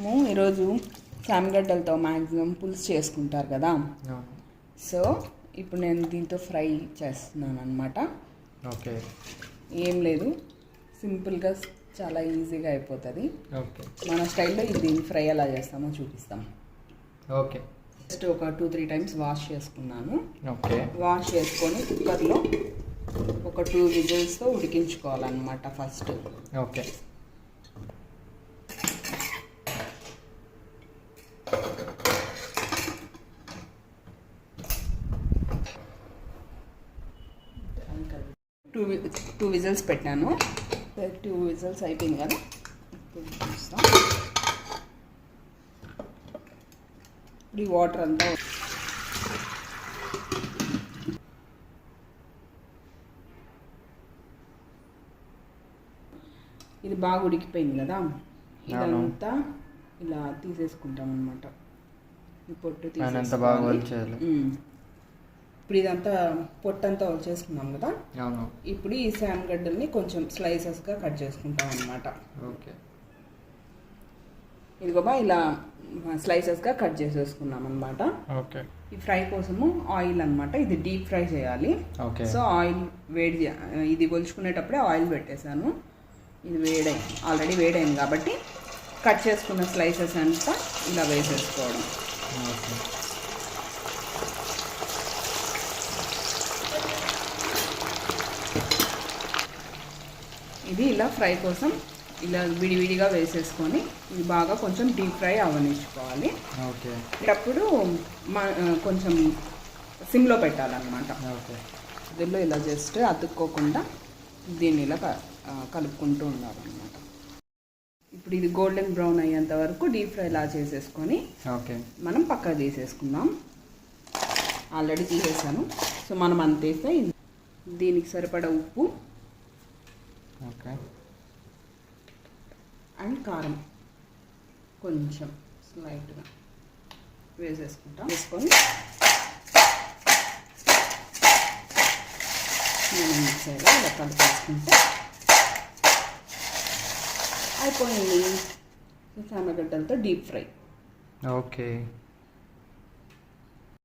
ఈరోజు శామగడ్డలతో మ్యాక్సిమం పులుసు చేసుకుంటారు కదా. సో ఇప్పుడు నేను దీంతో ఫ్రై చేస్తున్నాను అనమాట. ఓకే, ఏం లేదు, సింపుల్గా చాలా ఈజీగా అయిపోతుంది. ఓకే, మన స్టైల్లో దీన్ని ఫ్రై ఎలా చేస్తామో చూపిస్తాం. ఓకే, జస్ట్ ఒక 2-3 టైమ్స్ వాష్ చేసుకున్నాను. ఓకే, వాష్ చేసుకొని కుక్కర్లో ఒక 2 విజిల్స్తో ఉడికించుకోవాలన్నమాట ఫస్ట్. ఓకే, టూ విజిల్స్ పెట్టాను. 2 విజిల్స్ అయిపోయింది కదా. ఇప్పుడు చూస్తాం. ఇప్పుడు ఈ వాటర్ అంతా ఇది బాగా ఉడికిపోయింది కదా. ఇదంతా ఇలా తీసేసుకుంటాం అనమాట. ఈ పొట్టు తీసేసుకోవాలి. ఇప్పుడు ఇదంతా పొట్టంతా వచ్చేసుకున్నాం కదా. ఇప్పుడు ఈ శామగడ్డల్ని కొంచెం స్లైసెస్గా కట్ చేసుకుంటాం అనమాట. ఓకే, ఇదిగోబా ఇలా స్లైసెస్గా కట్ చేసేసుకున్నాం అనమాట. ఓకే, ఈ ఫ్రై కోసము ఆయిల్ అనమాట. ఇది డీప్ ఫ్రై చేయాలి. సో ఆయిల్ ఇది ఒలుచుకునేటప్పుడే ఆయిల్ పెట్టేశాను. ఇది ఆల్రెడీ వేడైంది కాబట్టి కట్ చేసుకున్న స్లైసెస్ అంతా ఇలా వేసేసుకోవడం. ఇది ఇలా ఫ్రై కోసం ఇలా విడివిడిగా వేసేసుకొని ఇది బాగా కొంచెం డీప్ ఫ్రై అవనించుకోవాలి. అప్పుడు కొంచెం సిమ్లో పెట్టాలన్నమాట. దీనిలో ఇలా జస్ట్ అతుక్కోకుండా దీన్ని ఇలా కలుపుకుంటూ ఉండాలన్నమాట. ఇప్పుడు ఇది గోల్డెన్ బ్రౌన్ అయ్యేంత వరకు డీప్ ఫ్రై ఇలా చేసేసుకొని మనం పక్కకు తీసేసుకుందాం. ఆల్రెడీ తీసేసాను. సో మనం అంతేస్తే దీనికి సరిపడా ఉప్పు అండ్ కారం కొంచెం స్లైట్గా వేసేసుకుంటాం. వేసుకొని నేను మిక్సర్లో ఇలా కలిపేసుకుంటే అయిపోయింది శామగడ్డలతో డీప్ ఫ్రై. ఓకే.